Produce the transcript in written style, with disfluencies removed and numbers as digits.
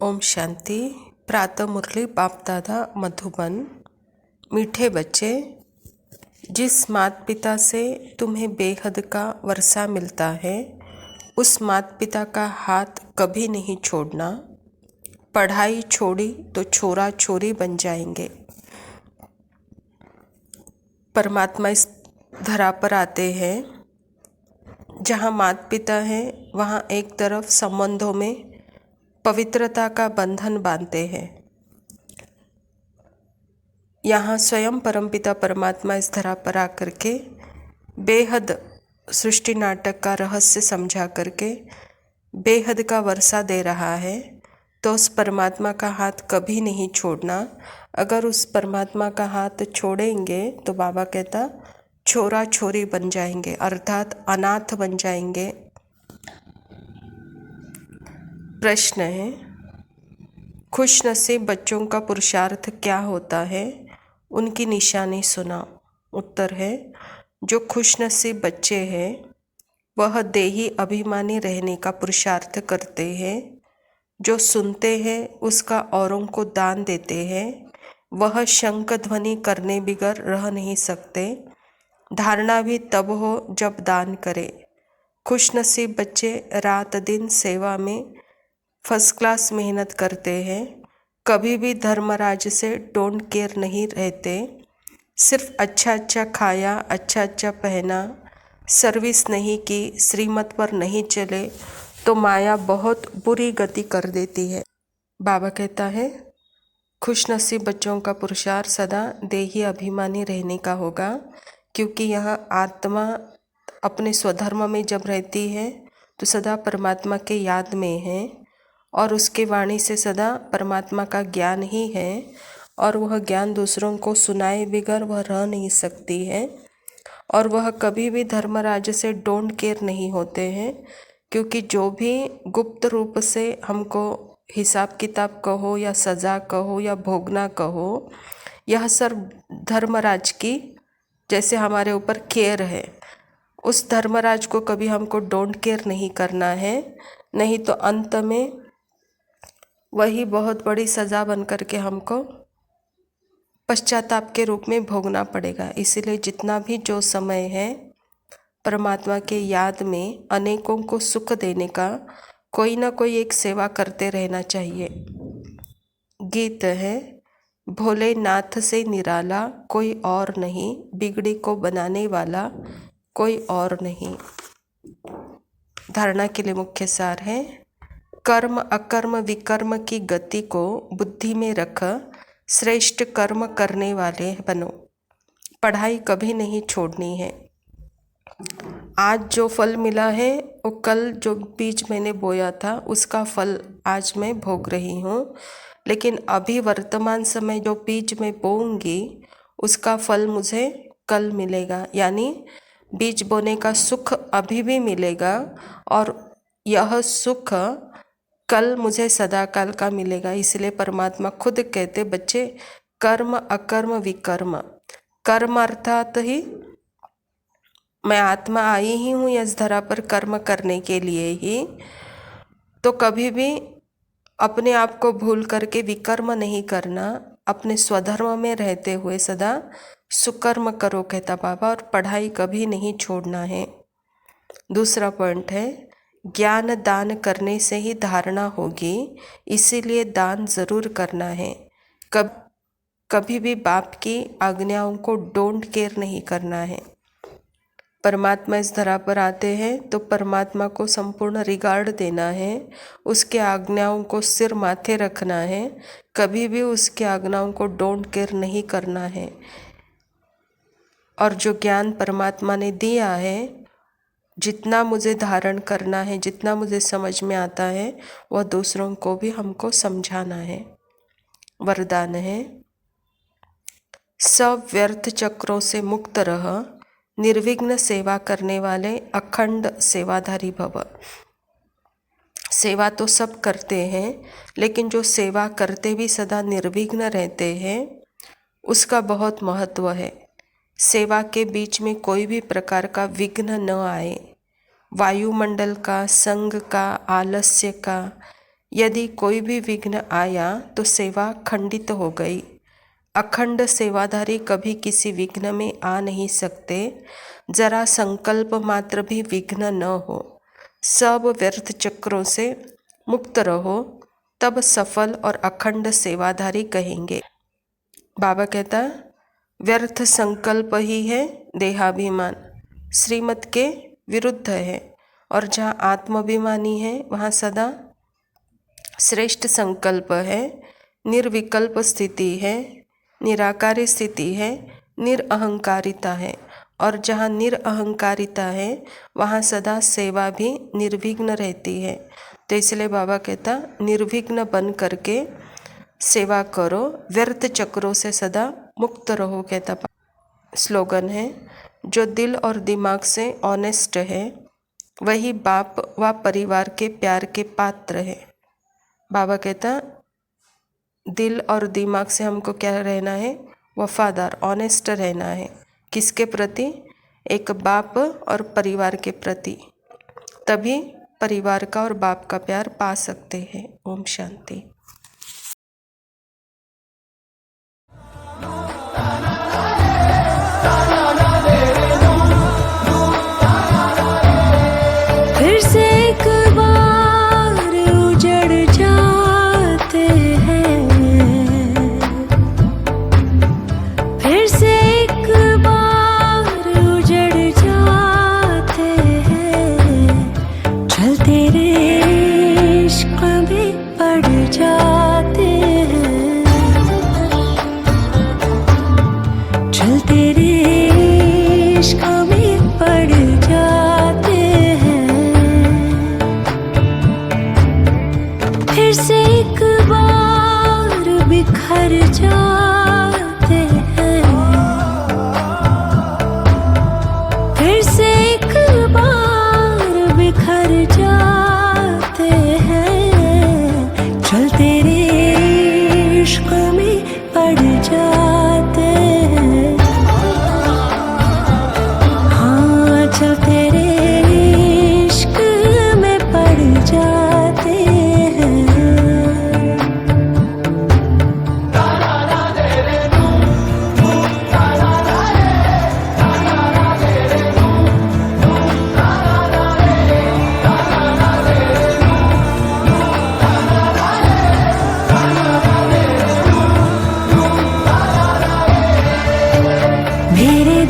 ओम शांति। प्रातः मुरली बाप दादा मधुबन। मीठे बच्चे, जिस माता पिता से तुम्हें बेहद का वर्षा मिलता है उस माता पिता का हाथ कभी नहीं छोड़ना। पढ़ाई छोड़ी तो छोरा छोरी बन जाएंगे। परमात्मा इस धरा पर आते हैं, जहाँ माता पिता हैं वहाँ एक तरफ संबंधों में पवित्रता का बंधन बांधते हैं। यहाँ स्वयं परमपिता परमात्मा इस धरा पर आकर के बेहद सृष्टि नाटक का रहस्य समझा करके बेहद का वर्षा दे रहा है, तो उस परमात्मा का हाथ कभी नहीं छोड़ना। अगर उस परमात्मा का हाथ छोड़ेंगे तो बाबा कहता छोरा छोरी बन जाएंगे, अर्थात अनाथ बन जाएंगे। प्रश्न है, खुश नसीब बच्चों का पुरुषार्थ क्या होता है, उनकी निशानी सुनाओ। उत्तर है, जो खुश नसीब बच्चे हैं वह देही अभिमानी रहने का पुरुषार्थ करते हैं। जो सुनते हैं उसका औरों को दान देते हैं, वह शंख ध्वनि करने बिगर रह नहीं सकते। धारणा भी तब हो जब दान करे। खुश नसीब बच्चे रात दिन सेवा में फर्स्ट क्लास मेहनत करते हैं। कभी भी धर्मराज से डोंट केयर नहीं रहते। सिर्फ अच्छा अच्छा खाया, अच्छा अच्छा पहना, सर्विस नहीं की, श्रीमत पर नहीं चले तो माया बहुत बुरी गति कर देती है। बाबा कहता है खुश नसीब बच्चों का पुरुषार्थ सदा देही अभिमानी रहने का होगा, क्योंकि यह आत्मा अपने स्वधर्म में जब रहती है तो सदा परमात्मा के याद में है और उसके वाणी से सदा परमात्मा का ज्ञान ही है और वह ज्ञान दूसरों को सुनाए बिगर वह रह नहीं सकती है। और वह कभी भी धर्मराज से डोंट केयर नहीं होते हैं, क्योंकि जो भी गुप्त रूप से हमको हिसाब किताब कहो या सज़ा कहो या भोगना कहो, यह सब धर्मराज की जैसे हमारे ऊपर केयर है। उस धर्मराज को कभी हमको डोंट केयर नहीं करना है, नहीं तो अंत में वही बहुत बड़ी सज़ा बन करके हमको पश्चाताप के रूप में भोगना पड़ेगा। इसीलिए जितना भी जो समय है परमात्मा के याद में अनेकों को सुख देने का कोई ना कोई एक सेवा करते रहना चाहिए। गीत है, भोलेनाथ से निराला कोई और नहीं, बिगड़ी को बनाने वाला कोई और नहीं। धारणा के लिए मुख्य सार है, कर्म अकर्म विकर्म की गति को बुद्धि में रख श्रेष्ठ कर्म करने वाले बनो। पढ़ाई कभी नहीं छोड़नी है। आज जो फल मिला है वो कल जो बीज मैंने बोया था उसका फल आज मैं भोग रही हूँ, लेकिन अभी वर्तमान समय जो बीज मैं बोऊंगी उसका फल मुझे कल मिलेगा। यानी बीज बोने का सुख अभी भी मिलेगा और यह सुख कल मुझे सदा काल का मिलेगा। इसलिए परमात्मा खुद कहते बच्चे कर्म अकर्म विकर्म। कर्म अर्थात ही मैं आत्मा आई ही हूँ इस धरा पर कर्म करने के लिए ही, तो कभी भी अपने आप को भूल करके विकर्म नहीं करना। अपने स्वधर्म में रहते हुए सदा सुकर्म करो कहता बाबा, और पढ़ाई कभी नहीं छोड़ना है। दूसरा पॉइंट है, ज्ञान दान करने से ही धारणा होगी, इसीलिए दान जरूर करना है। कभी भी बाप की आज्ञाओं को डोंट केयर नहीं करना है। परमात्मा इस धरा पर आते हैं तो परमात्मा को संपूर्ण रिगार्ड देना है, उसके आज्ञाओं को सिर माथे रखना है, कभी भी उसके आज्ञाओं को डोंट केयर नहीं करना है। और जो ज्ञान परमात्मा ने दिया है, जितना मुझे धारण करना है, जितना मुझे समझ में आता है, वह दूसरों को भी हमको समझाना है। वरदान है, सब व्यर्थ चक्रों से मुक्त रह, निर्विघ्न सेवा करने वाले अखंड सेवाधारी भव। सेवा तो सब करते हैं, लेकिन जो सेवा करते भी सदा निर्विघ्न रहते हैं उसका बहुत महत्व है। सेवा के बीच में कोई भी प्रकार का विघ्न न आए। वायुमंडल का, संग का, आलस्य का यदि कोई भी विघ्न आया तो सेवा खंडित हो गई। अखंड सेवाधारी कभी किसी विघ्न में आ नहीं सकते। जरा संकल्प मात्र भी विघ्न न हो, सब व्यर्थ चक्रों से मुक्त रहो, तब सफल और अखंड सेवाधारी कहेंगे। बाबा कहता व्यर्थ संकल्प ही है देहाभिमान, श्रीमत के विरुद्ध है। और जहाँ आत्माभिमानी है वहाँ सदा श्रेष्ठ संकल्प है, निर्विकल्प स्थिति है, निराकारी स्थिति है, निरअहंकारिता है। और जहाँ निरअहंकारिता है वहाँ सदा सेवा भी निर्विघ्न रहती है। तो इसलिए बाबा कहता निर्विघ्न बन करके सेवा करो, व्यर्थ चक्रों से सदा मुक्त रहो। कहता स्लोगन है, जो दिल और दिमाग से ऑनेस्ट है वही बाप व परिवार के प्यार के पात्र है। बाबा कहता दिल और दिमाग से हमको क्या रहना है, वफादार, ऑनेस्ट रहना है। किसके प्रति? एक बाप और परिवार के प्रति। तभी परिवार का और बाप का प्यार पा सकते हैं। ओम शांति। फिर से एक बार उजड़ जाते हैं, फिर से एक बार उजड़ जाते हैं, चलते रे इश्क में पड़ जाते हैं, चलते रे इश्क में पड़ जाते हैं, फिर से एक बार बिखर जाते हैं, फिर से एक बार बिखर जाते हैं, चलते रे इश्क में पड़ जाते हैं, हाँ चलते रे इश्क में पड़ जाते हैं। मेरे